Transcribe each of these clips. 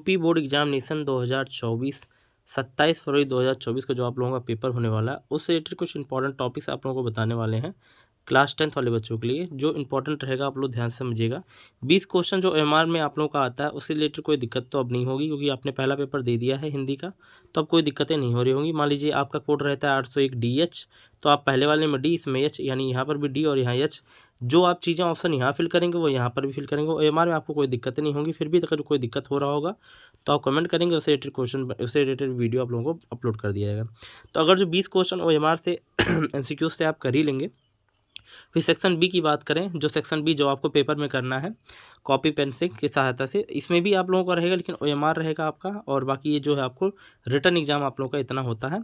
UP board examination 2024 27 फरवरी 2024 का जो आप लोगों का पेपर होने वाला है उससे रिलेटेड कुछ इंपॉर्टेंट टॉपिक्स आप लोगों को बताने वाले हैं क्लास 10th वाले बच्चों के लिए। जो इंपॉर्टेंट रहेगा आप लोग ध्यान से समझिएगा। 20 क्वेश्चन जो एमआर में आप लोगों का आता है उससे रिलेटेड कोई दिक्कत तो अब नहीं होगी, क्योंकि आपने पहला पेपर दे दिया है हिंदी का, तो अब कोई दिक्कतें नहीं हो रही होंगी। मान लीजिए आपका कोड रहता है 801 DH, तो आप पहले वाले में डी, इसमें एच, यानी यहाँ पर भी डी और यहाँ एच। जो आप चीज़ें ऑप्शन यहाँ फिल करेंगे वो यहाँ पर भी फिल करेंगे। ओएमआर में आपको कोई दिक्कत नहीं होगी। फिर भी अगर कोई दिक्कत हो रहा होगा तो आप कमेंट करेंगे, उससे रिलेटेड क्वेश्चन, उससे रिलेटेड वीडियो आप लोगों को अपलोड कर दिया जाएगा। तो अगर जो 20 क्वेश्चन ओएमआर से एमसीक्यू से आप कर ही लेंगे, फिर सेक्शन बी की बात करें, जो सेक्शन बी जो आपको पेपर में करना है कॉपी पेंसिल की सहायता से, इसमें भी आप लोगों का रहेगा, लेकिन ओएमआर रहेगा आपका। और बाकी ये जो है आपको रिटर्न एग्जाम आप लोगों का इतना होता है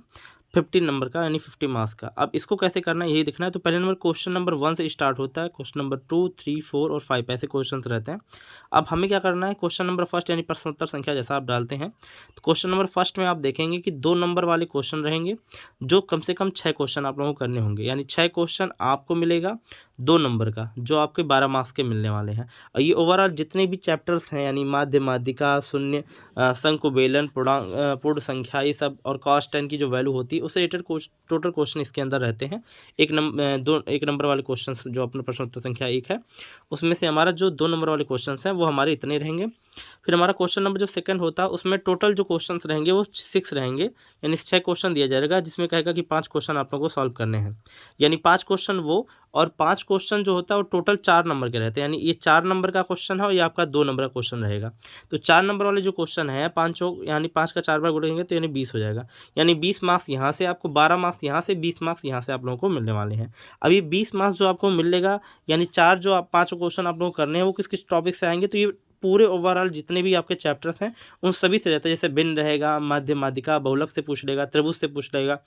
15 नंबर का, यानी 50 मार्क्स का। अब इसको कैसे करना है यही देखना है। तो पहले नंबर क्वेश्चन नंबर 1 से स्टार्ट होता है, क्वेश्चन नंबर 2, 3, 4 और 5 ऐसे क्वेश्चन रहते हैं। अब हमें क्या करना है, क्वेश्चन नंबर फर्स्ट यानी प्रश्नोत्तर संख्या जैसा आप डालते हैं, तो क्वेश्चन नंबर फर्स्ट में आप देखेंगे कि 2 नंबर वाले क्वेश्चन रहेंगे, जो कम से कम 6 क्वेश्चन आप लोगों को करने होंगे, यानी 6 क्वेश्चन आपको मिलेगा 2 नंबर का, जो आपके 12 मार्क्स के मिलने वाले हैं। और ये ओवरऑल जितने भी चैप्टर्स हैं, यानी माध्य, माध्यिका, शून्य, शंकु, बेलन, पूर्ण संख्या, ये सब, और cos 10 की जो वैल्यू होती है उससे रिलेटेड टोटल क्वेश्चन इसके अंदर रहते हैं। एक नंबर वाले क्वेश्चन जो अपना प्रश्नोत्तर संख्या 1 है, उसमें से हमारा जो 2 नंबर वाले क्वेश्चन हैं वो हमारे इतने रहेंगे। फिर हमारा क्वेश्चन नंबर जो सेकंड होता है उसमें टोटल जो क्वेश्चन रहेंगे वो 6 रहेंगे, यानी 6 क्वेश्चन दिया जाएगा, जिसमें कहेगा कि 5 क्वेश्चन आप लोगों को सॉल्व करने हैं, यानी 5 क्वेश्चन वो, और 5 क्वेश्चन जो होता है वो टोटल 4 नंबर के रहते हैं, यानी ये 4 नंबर का क्वेश्चन है और ये आपका 2 नंबर का क्वेश्चन रहेगा। तो 4 नंबर वाले जो क्वेश्चन है, 5 यानी 5 का 4 बार गुणेंगे तो यानी 20 हो जाएगा, यानी 20 मार्क्स यहाँ से आपको, 12 मार्क्स यहाँ से, 20 मार्क्स यहाँ से आप लोगों को मिलने वाले हैं। अब ये 20 मार्क्स जो आपको मिलेगा, यानी 4 जो आप 5 क्वेश्चन आप लोगों को करने हैं वो किस किस टॉपिक से आएंगे, तो ये पूरे ओवरऑल जितने भी आपके चैप्टर्स हैं उन सभी से रहता है। जैसे भिन्न रहेगा, माध्य, माध्यिका, बहुलक से पूछ लेगा, त्रिभुज से पूछ लेगा,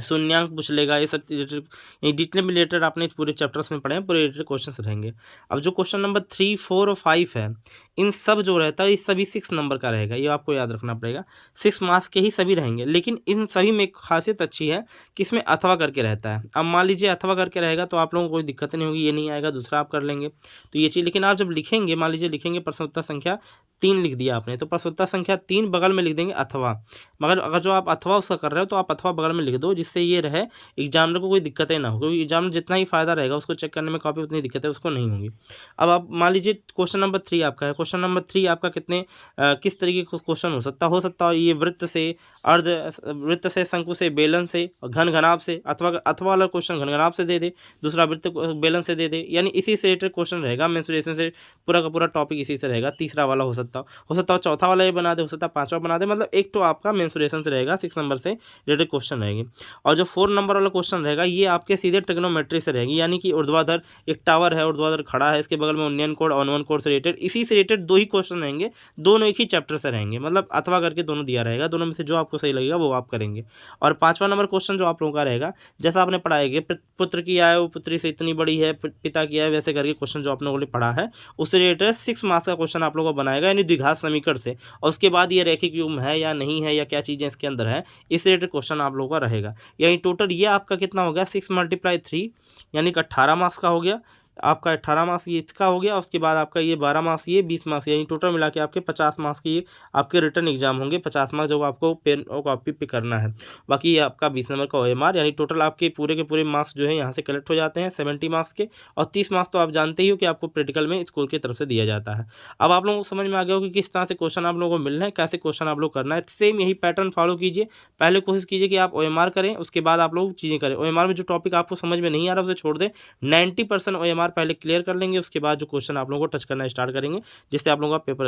शून्यांक पूछ लेगा, ये सब रिलेटेड, जितने भी रिलेटेड आपने पूरे चैप्टर्स में पढ़े हैं पूरे रिलेटेड क्वेश्चंस रहेंगे। अब जो क्वेश्चन नंबर 3, 4 और 5 है, इन सब जो रहता है ये सभी 6 नंबर का रहेगा, ये आपको याद रखना पड़ेगा। 6 मार्क्स के ही सभी रहेंगे, लेकिन इन सभी में एक खासियत अच्छी है कि इसमें अथवा करके रहता है। अब मान लीजिए अथवा करके रहेगा तो आप लोगों को कोई दिक्कत नहीं होगी, ये नहीं आएगा, दूसरा आप कर लेंगे, तो ये चीज़। लेकिन आप जब लिखेंगे, मान लीजिए लिखेंगे प्रश्नोत्तर संख्या 3 लिख दिया आपने, तो प्रश्नोत्तर संख्या 3 बगल में लिख देंगे अथवा। मगर अगर जो आप अथवा उसका कर रहे हो तो आप अथवा बगल में लिख दो, जिससे ये रहे एग्जामिनर को कोई दिक्कतें ना हो, क्योंकि एग्जामिनर जितना ही फायदा रहेगा उसको चेक करने में कॉपी उतनी दिक्कतें उसको नहीं होंगी। अब आप मान लीजिए क्वेश्चन नंबर 3 आपका है, क्वेश्चन नंबर 3 आपका किस तरीके का क्वेश्चन हो सकता है ये वृत्त से, अर्ध वृत्त से, शंकु से, बेलन से, और घन घनाभ से, अथवा वाला क्वेश्चन घन घनाभ से दे दे, दूसरा वृत्त बेलन से दे दे, यानी इसी से रिलेटेड क्वेश्चन रहेगा। मेंसुरेशन से पूरा का पूरा टॉपिक इसी से रहेगा। तीसरा वाला हो सकता हो चौथा वाला ये बना दे, हो सकता है 5वां बना दे, मतलब एक तो आपका मेंसुरेशन से रहेगा, 6 नंबर से रिलेटेड क्वेश्चन रहेंगे। और जो 4 नंबर वाला क्वेश्चन रहेगा ये आपके सीधे ट्रिग्नोमेट्री से रहेगी, यानी कि ऊर्ध्वाधर, एक टावर है, ऊर्ध्वाधर खड़ा है, इसके बगल में उन्नयन कोण, अवनमन कोण से रिलेटेड, इसी से रिलेटेड 2 ही क्वेश्चन रहेंगे, दोनों एक ही चैप्टर से रहेंगे, मतलब अथवा करके दोनों दिया रहेगा, दोनों में से जो आपको सही लगेगा वो आप करेंगे। और 5वां नंबर क्वेश्चन जो आप लोगों का रहेगा, जैसा आपने पढ़ा है कि पुत्र की आयु पुत्री से इतनी बड़ी है, पिता की आयु, वैसे करके क्वेश्चन जो आप लोगों ने पढ़ा है उससे रिलेटेड 6 मार्क्स का क्वेश्चन आप लोगों को बनाएगा, यानी द्विघात समीकरण से। और उसके बाद ये रैखिक युग्म है या नहीं है, या क्या चीज़ें इसके अंदर है, इस रिलेटेड क्वेश्चन आप लोगों का रहेगा। यानी टोटल ये आपका कितना हो गया, 6 × 3 यानी कि 18 मार्क्स का हो गया आपका। 18 मार्क्स ये इसका हो गया, उसके बाद आपका ये 12 मार्क्स, ये 20 मार्क्स, यानी टोटल मिला के आपके 50 मार्क्स की ये आपके रिटर्न एग्जाम होंगे। 50 मार्क्स जो आपको पेन और कॉपी पे करना है। बाकी ये आपका 20 नंबर का ओएमआर, यानी टोटल आपके पूरे के पूरे मार्क्स जो है यहाँ से कलेक्ट हो जाते हैं 70 मार्क्स के। और 30 मार्क्स तो आप जानते ही हो कि आपको प्रैक्टिकल में स्कूल की तरफ से दिया जाता है। अब आप लोगों को समझ में आ गया हो कि किस तरह से क्वेश्चन आप लोगों को मिलना है, कैसे क्वेश्चन आप लोग करना है। सेम यही पैटर्न फॉलो कीजिए। पहले कोशिश कीजिए कि आप ओएमआर करें, उसके बाद आप लोग चीज़ें करें। ओएमआर में जो टॉपिक आपको समझ में नहीं आ रहा उसे छोड़ दें, 90% ओएमआर पहले क्लियर कर लेंगे, उसके बाद जो क्वेश्चन आप लोगों को टच करना स्टार्ट करेंगे, जिससे आप लोगों का पेपर